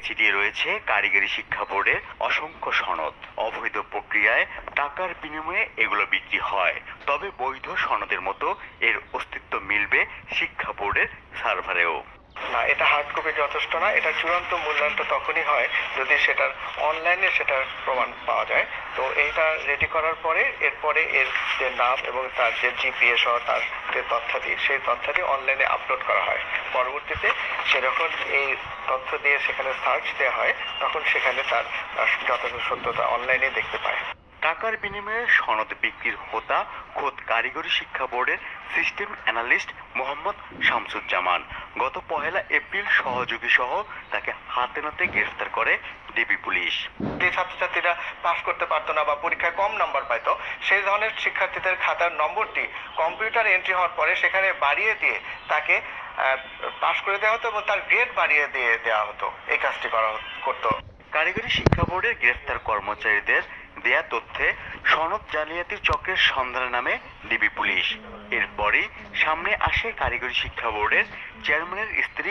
ছিটিয়ে রয়েছে কারিগরি শিক্ষা বোর্ডের অসংখ্য সনদ। অবৈধ প্রক্রিয়ায় টাকার বিনিময়ে এগুলো বিক্রি হয়। তবে বৈধ সনদের মতো এর অস্তিত্ব মিলবে শিক্ষা বোর্ডের সার্ভারেও। না, এটা হার্ড কপি যথেষ্ট না। এটা চূড়ান্ত মূল্যায়নটা তখনই হয় যদি সেটার অনলাইনে সেটার প্রমাণ পাওয়া যায়। তো এইটা রেডি করার পরে এরপরে এর যে নাম এবং তার যে জিপিএ সহ তার যে তথ্যাদি, সেই তথ্যাদি অনলাইনে আপলোড করা হয়। পরবর্তীতে সে যখন এই তথ্য দিয়ে সেখানে সার্চ দেওয়া হয় তখন সেখানে তার যথাযথ সত্যতা অনলাইনে দেখতে পায়। টাকার বিনিময়ে সনদ বিক্রির হোতা খোদ কারিগরি শিক্ষা বোর্ডের সিস্টেম অ্যানালিস্ট মোহাম্মদ শামসুজ্জামান। গত 1 এপ্রিল সহযোগী সহ তাকে হাতে নাতে গ্রেফতার করে ডিবি পুলিশ। যে ছাত্রছাত্রীরা পাস করতে পারতো না বা পরীক্ষায় কম নাম্বার পাইতো, সেই ধরনের শিক্ষার্থীদের খাতার নম্বরটি কম্পিউটার এন্ট্রি হওয়ার পরে সেখানে বাড়িয়ে দিয়ে তাকে পাস করে দেওয়া হতো এবং তার গ্রেড বাড়িয়ে দিয়ে দেওয়া হতো। এই কাজটি করতো। কারিগরি শিক্ষা বোর্ডের গ্রেফতার কর্মচারীদের দেয়া তথ্যে সনদ জালিয়াতির চক্রের সন্ধান নামে ডিবি পুলিশ। এরপরই সামনে আসে কারিগরি শিক্ষা বোর্ডের চেয়ারম্যানের স্ত্রী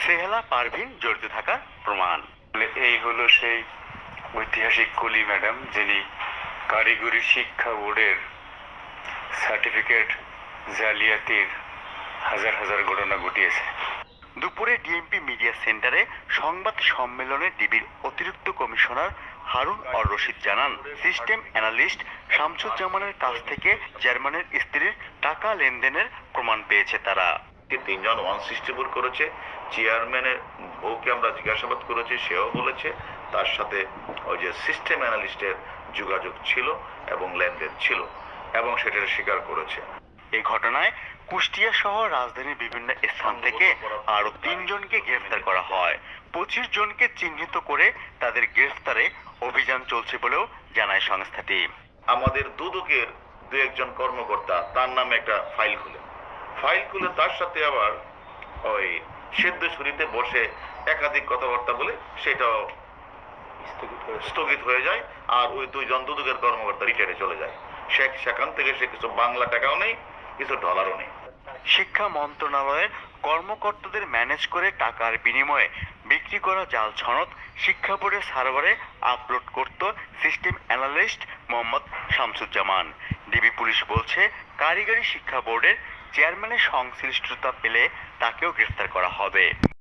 সেহেলা পারভিন জড়িত থাকার প্রমাণ। এই হলো সেই ঐতিহাসিক কলি ম্যাডাম, যিনি কারিগরি শিক্ষা বোর্ডের সার্টিফিকেট জালিয়াতির হাজার হাজার ঘটনা ঘটিয়েছে। দুপুরে ডিএমপি মিডিয়া সেন্টারে সংবাদ সম্মেলনে ডিবির অতিরিক্ত কমিশনার হারুন অর রশিদ জানান, সিস্টেম অ্যানালিস্ট শামসুজ্জামানের কাছ থেকে চেয়ারম্যানের স্ত্রীর টাকা লেনদেনের প্রমাণ পেয়েছে তারা। 3 জন 164 করেছে। চেয়ারম্যানের বউকে আমরা জিজ্ঞাসাবাদ করেছি, সেও বলেছে তার সাথে ওই যে সিস্টেম অ্যানালিস্টের যোগাযোগ ছিল এবং লেনদেন ছিল এবং সেটা স্বীকার করেছে। এই ঘটনায় কুষ্টিয়া সহ রাজধানীর বিভিন্ন স্থান থেকে আরো 3 জনকে গ্রেফতার করা হয়। 25 জনকে চিহ্নিত করে তাদের গ্রেফতারে অভিযান চলছে বলেও জানায় সংস্থাটি। আমাদের দুদকের 2-1 জন কর্মকর্তা তার নামে একটা ফাইল খুলে তার সাথে আবার ওই সিদ্ধেশ্বরীতে বসে একাধিক কথাবার্তা বলে সেটাও স্থগিত হয়ে যায়। আর ওই 2 জন দুদকের কর্মকর্তা রিটায়ারে চলে যায়। সেখান থেকে সে কিছু বাংলা টাকাও নেই, কিছু ডলারও নেই। শিক্ষা মন্ত্রণালয়ের কর্মকর্তাদের ম্যানেজ করে টাকার বিনিময়ে বিক্রি করা জাল সনদ শিক্ষা বোর্ডের সার্ভারে আপলোড করত system analyst Mohammad Shamsuzzaman. DB police বলছে, কারিগরি শিক্ষা বোর্ডের চেয়ারম্যানের সংশ্লিষ্টতা পেলে তাকেও গ্রেফতার করা হবে।